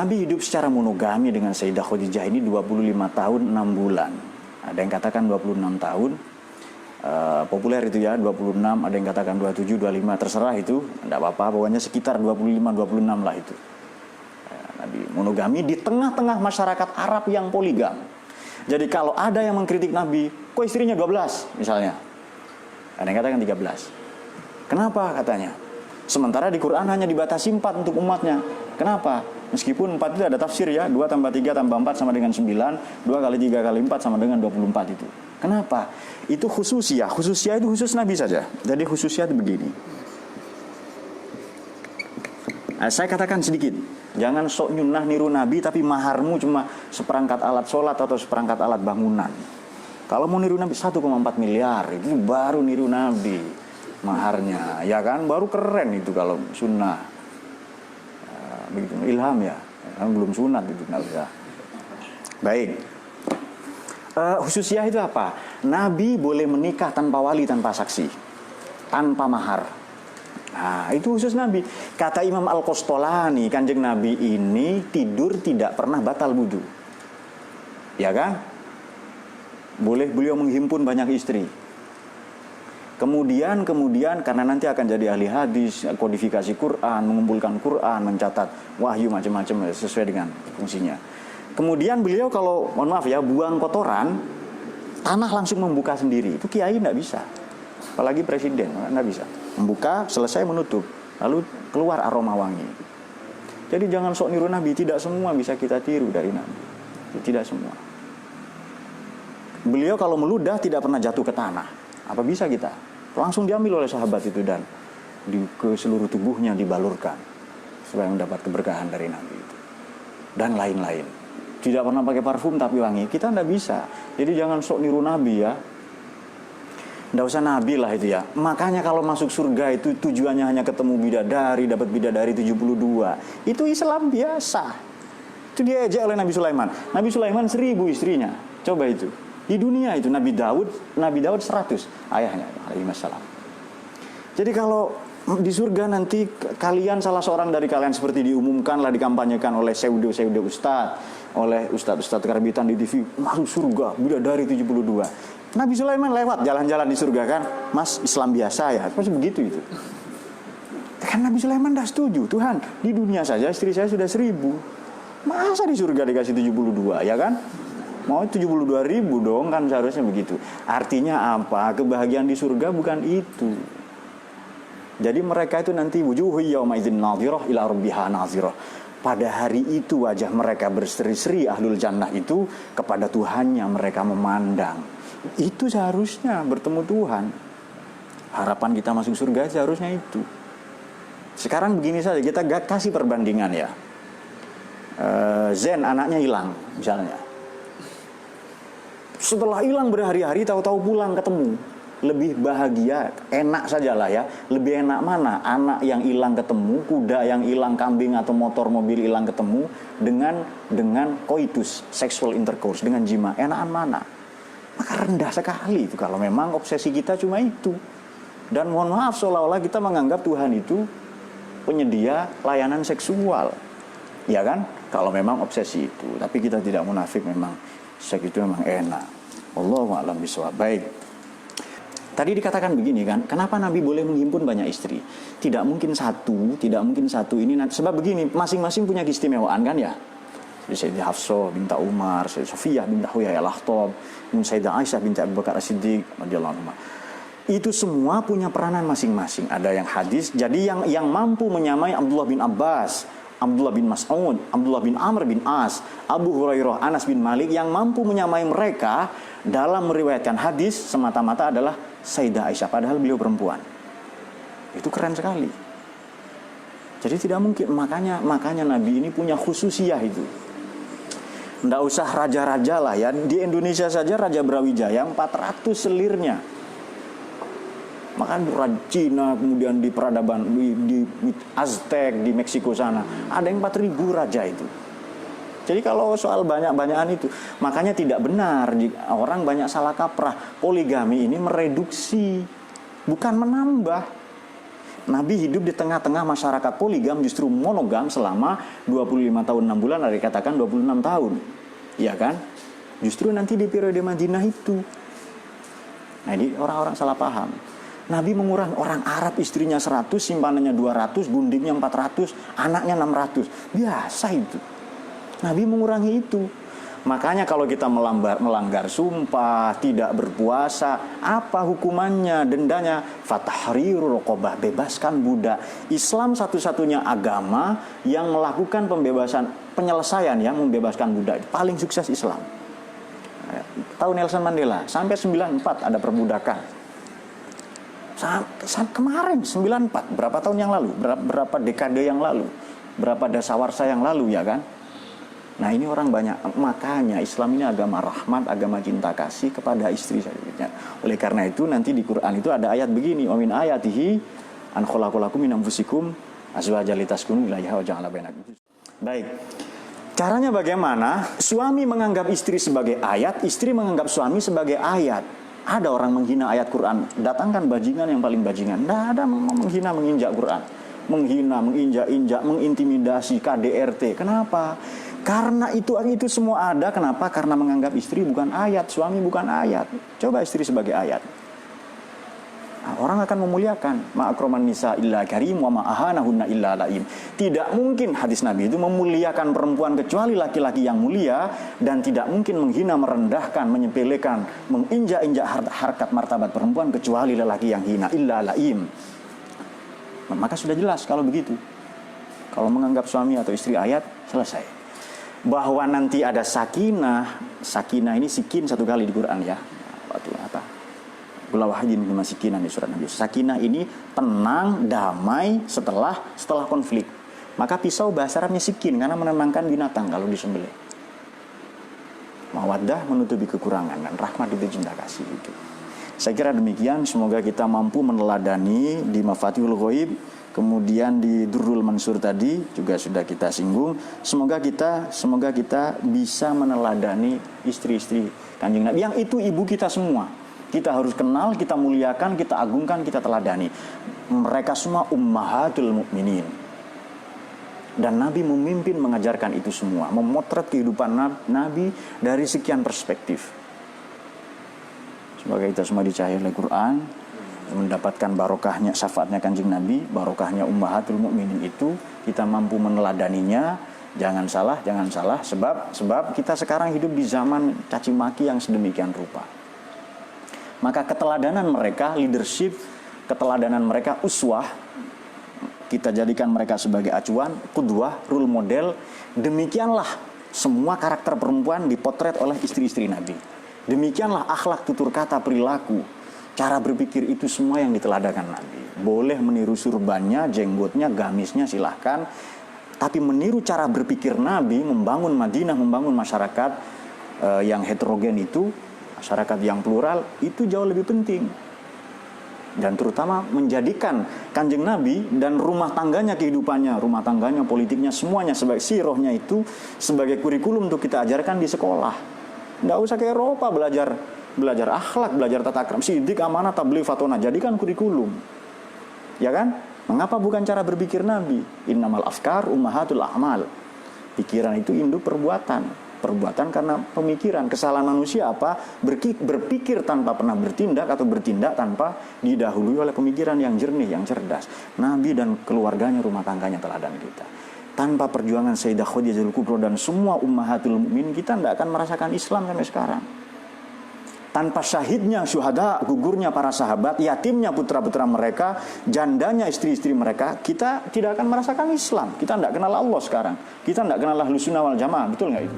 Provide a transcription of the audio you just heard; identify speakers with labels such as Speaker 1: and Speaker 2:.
Speaker 1: Nabi hidup secara monogami dengan Sayyidah Khadijah ini 25 tahun 6 bulan. Ada yang katakan 26 tahun. Populer itu ya, 26, ada yang katakan 27, 25, terserah itu, tidak apa-apa, pokoknya sekitar 25, 26 lah itu. Nabi monogami di tengah-tengah masyarakat Arab yang poligam. Jadi kalau ada yang mengkritik Nabi, kok istrinya 12 misalnya, ada yang katakan 13. Kenapa katanya? Sementara di Quran hanya dibatasi 4 untuk umatnya. Kenapa? Meskipun 4 itu ada tafsir ya, 2 tambah 3 tambah 4 sama dengan 9, 2 kali 3 kali 4 sama dengan 24 itu. Kenapa? Itu khususiyah. Khususiyah itu khusus Nabi saja. Jadi khususiyah itu begini. Nah, saya katakan sedikit. Jangan sok nyunah niru Nabi tapi maharmu cuma seperangkat alat sholat atau seperangkat alat bangunan. Kalau mau niru Nabi 1,4 miliar itu baru niru Nabi maharnya. Ya kan? Baru keren itu kalau sunnah. Begitu ilham ya. Kan belum sunat itu nggak usah. Baik. Khususiyah itu apa? Nabi boleh menikah tanpa wali, tanpa saksi, tanpa mahar. Nah, itu khusus Nabi. Kata Imam Al-Qastolani, Kanjeng Nabi ini tidur tidak pernah batal wudu. Ya kan? Boleh beliau menghimpun banyak istri. Kemudian karena nanti akan jadi ahli hadis, kodifikasi Quran, mengumpulkan Quran, mencatat wahyu macam-macam sesuai dengan fungsinya. Kemudian beliau kalau, mohon maaf ya, buang kotoran, tanah langsung membuka sendiri. Itu kiai tidak bisa. Apalagi presiden, tidak bisa. Membuka, selesai menutup. Lalu keluar aroma wangi. Jadi jangan sok niru Nabi. Tidak semua bisa kita tiru dari Nabi. Tidak semua. Beliau kalau meludah tidak pernah jatuh ke tanah. Apa bisa kita? Langsung diambil oleh sahabat itu dan ke seluruh tubuhnya dibalurkan. Supaya mendapat keberkahan dari Nabi itu. Dan lain-lain. Tidak pernah pakai parfum tapi wangi. Kita tidak bisa. Jadi jangan sok niru Nabi ya. Tidak usah Nabi lah itu ya. Makanya kalau masuk surga itu tujuannya hanya ketemu bidadari, dapat bidadari 72. Itu Islam biasa. Itu diejek oleh Nabi Sulaiman. Nabi Sulaiman 1000 istrinya. Coba itu. Di dunia itu Nabi Daud 100 ayahnya alaihi wassalam. Jadi kalau di surga nanti kalian salah seorang dari kalian seperti diumumkanlah, dikampanyekan oleh pseudo ustaz, oleh ustaz karbitan di TV, masuk surga bidadari 72. Nabi Sulaiman lewat jalan-jalan di surga kan, Mas Islam biasa ya, pasti begitu itu. Kan Nabi Sulaiman dah setuju, Tuhan di dunia saja istri saya sudah 1000, masa di surga dikasih 72 ya kan? Mau 72.000 dong kan seharusnya begitu. Artinya apa? Kebahagiaan di surga bukan itu. Jadi mereka itu nanti wujuhu yauma idzin nadhirah ila rabbiha nadhirah. Pada hari itu wajah mereka berseri-seri ahlul jannah itu kepada Tuhannya mereka memandang. Itu seharusnya bertemu Tuhan. Harapan kita masuk surga seharusnya itu. Sekarang begini saja, kita kasih perbandingan ya. Zen anaknya hilang misalnya. Setelah hilang berhari-hari tahu-tahu pulang ketemu. Lebih bahagia, enak sajalah ya. Lebih enak mana? Anak yang hilang ketemu, kuda yang hilang, kambing atau motor mobil hilang ketemu dengan koitus, sexual intercourse, dengan jima. Enakan mana? Maka rendah sekali itu kalau memang obsesi kita cuma itu. Dan mohon maaf seolah-olah kita menganggap Tuhan itu penyedia layanan seksual. Ya kan? Kalau memang obsesi itu. Tapi kita tidak munafik, memang seks itu memang enak. Wallahu a'lam bishawab. Baik. Tadi dikatakan begini kan, kenapa Nabi boleh menghimpun banyak istri? Tidak mungkin satu ini. Sebab begini, masing-masing punya keistimewaan kan ya. Sayyidah Hafsah binti Umar, Sayyidah Sofiyah binti Huyai al-Akhtab, Sayyidah Aisyah binti Abu Bakar As-Siddiq radhiyallahu anha. Itu semua punya peranan masing-masing. Ada yang hadis, jadi yang mampu menyamai Abdullah bin Abbas, Abdullah bin Mas'ud, Abdullah bin Amr bin As, Abu Hurairah, Anas bin Malik, yang mampu menyamai mereka dalam meriwayatkan hadis semata-mata adalah Sayyidah Aisyah, padahal beliau perempuan. Itu keren sekali. Jadi tidak mungkin, makanya Nabi ini punya khususiyah itu. Nggak usah raja-raja lah ya. Di Indonesia saja Raja Brawijaya 400 selirnya. Maka Raja Cina, kemudian di peradaban di Aztec, di Meksiko sana, ada yang 4.000 raja itu. Jadi kalau soal banyak-banyakan itu, makanya tidak benar orang banyak salah kaprah. Poligami ini mereduksi, bukan menambah. Nabi hidup di tengah-tengah masyarakat poligam, justru monogam selama 25 tahun 6 bulan, ada dikatakan 26 tahun. Ya kan? Justru nanti di periode Madinah itu. Nah, ini orang-orang salah paham. Nabi mengurangi orang Arab, istrinya 100, simpanannya 200, gundiknya 400, anaknya 600. Biasa itu. Nabi mengurangi itu. Makanya kalau kita melanggar sumpah, tidak berpuasa, apa hukumannya, dendanya? Fatahriru raqabah, bebaskan budak. Islam satu-satunya agama yang melakukan penyelesaian ya, membebaskan budak. Paling sukses Islam. Tahu Nelson Mandela, sampai 94 ada perbudakan. Kemarin 94, berapa tahun yang lalu, berapa dekade yang lalu, berapa dasawarsa yang lalu ya kan? Nah ini orang banyak, makanya Islam ini agama rahmat, agama cinta kasih kepada istri saja. Oleh karena itu nanti di Quran itu ada ayat begini, wa min ayatihi an khalaqalakum min anfusikum azwajan litaskunu ilaiha wa ja'ala bainakum. Baik. Caranya bagaimana? Suami menganggap istri sebagai ayat, istri menganggap suami sebagai ayat. Ada orang menghina ayat Quran, datangkan bajingan yang paling bajingan. Tidak ada menghina menginjak Quran, menghina, menginjak-injak, mengintimidasi KDRT. Kenapa? Karena itu semua ada. Kenapa? Karena menganggap istri bukan ayat, suami bukan ayat. Coba istri sebagai ayat. Nah, orang akan memuliakan. Ma'akroman nisa illa karim wa ma'ahanahunna illa laim. Tidak mungkin hadis Nabi itu memuliakan perempuan kecuali laki-laki yang mulia, dan tidak mungkin menghina, merendahkan, menyepelekan, menginjak-injak harkat martabat perempuan kecuali lelaki yang hina illa laim. Nah, maka sudah jelas kalau begitu. Kalau menganggap suami atau istri ayat, selesai. Bahwa nanti ada sakinah ini sikin satu kali di Quran ya. Gulawahidin bima sikinan di surat Nabi. Sakinah ini tenang, damai setelah konflik. Maka pisau bahasa Arabnya sikin karena menenangkan binatang kalau disembelih. Mawaddah menutupi kekurangan dan rahmat itu cinta kasih itu. Saya kira demikian, semoga kita mampu meneladani di Mafatihul Ghaib. Kemudian di Durrul Mansur tadi juga sudah kita singgung. Semoga kita bisa meneladani istri-istri Kanjeng Nabi. Yang itu ibu kita semua. Kita harus kenal, kita muliakan, kita agungkan, kita teladani. Mereka semua ummahatul mukminin. Dan Nabi memimpin mengajarkan itu semua. Memotret kehidupan Nabi dari sekian perspektif. Semoga kita semua dicahai oleh Quran, mendapatkan barokahnya, syafaatnya Kanjeng Nabi, barokahnya ummahatul mukminin itu, kita mampu meneladaninya. Jangan salah, sebab kita sekarang hidup di zaman caci maki yang sedemikian rupa. Maka keteladanan mereka, leadership, keteladanan mereka, uswah, kita jadikan mereka sebagai acuan, qudwah, role model. Demikianlah semua karakter perempuan dipotret oleh istri-istri Nabi. Demikianlah akhlak, tutur kata, perilaku, cara berpikir itu semua yang diteladakan Nabi. Boleh meniru surbannya, jenggotnya, gamisnya, silahkan. Tapi meniru cara berpikir Nabi, membangun Madinah, membangun masyarakat yang heterogen itu, masyarakat yang plural, itu jauh lebih penting. Dan terutama menjadikan Kanjeng Nabi dan rumah tangganya, kehidupannya, rumah tangganya, politiknya, semuanya sebagai sirohnya itu sebagai kurikulum untuk kita ajarkan di sekolah. Nggak usah ke Eropa belajar akhlak, belajar tata krama, sidik, amanah, tabligh, fatona, jadikan kurikulum. Ya kan? Mengapa bukan cara berpikir Nabi? Innamal afkar ummahatul a'mal. Pikiran itu induk perbuatan. Perbuatan karena pemikiran. Kesalahan manusia apa? Berpikir tanpa pernah bertindak, atau bertindak tanpa didahului oleh pemikiran yang jernih, yang cerdas. Nabi dan keluarganya, rumah tangganya teladan kita. Tanpa perjuangan Sayyidah Khadijah Kubra dan semua ummahatul mukminin, kita tidak akan merasakan Islam sampai sekarang. Tanpa syahidnya syuhada, gugurnya para sahabat, yatimnya putra-putra mereka, jandanya istri-istri mereka, kita tidak akan merasakan Islam. Kita tidak kenal Allah sekarang. Kita tidak kenal Ahlus Sunnah wal Jamaah. Betul nggak itu?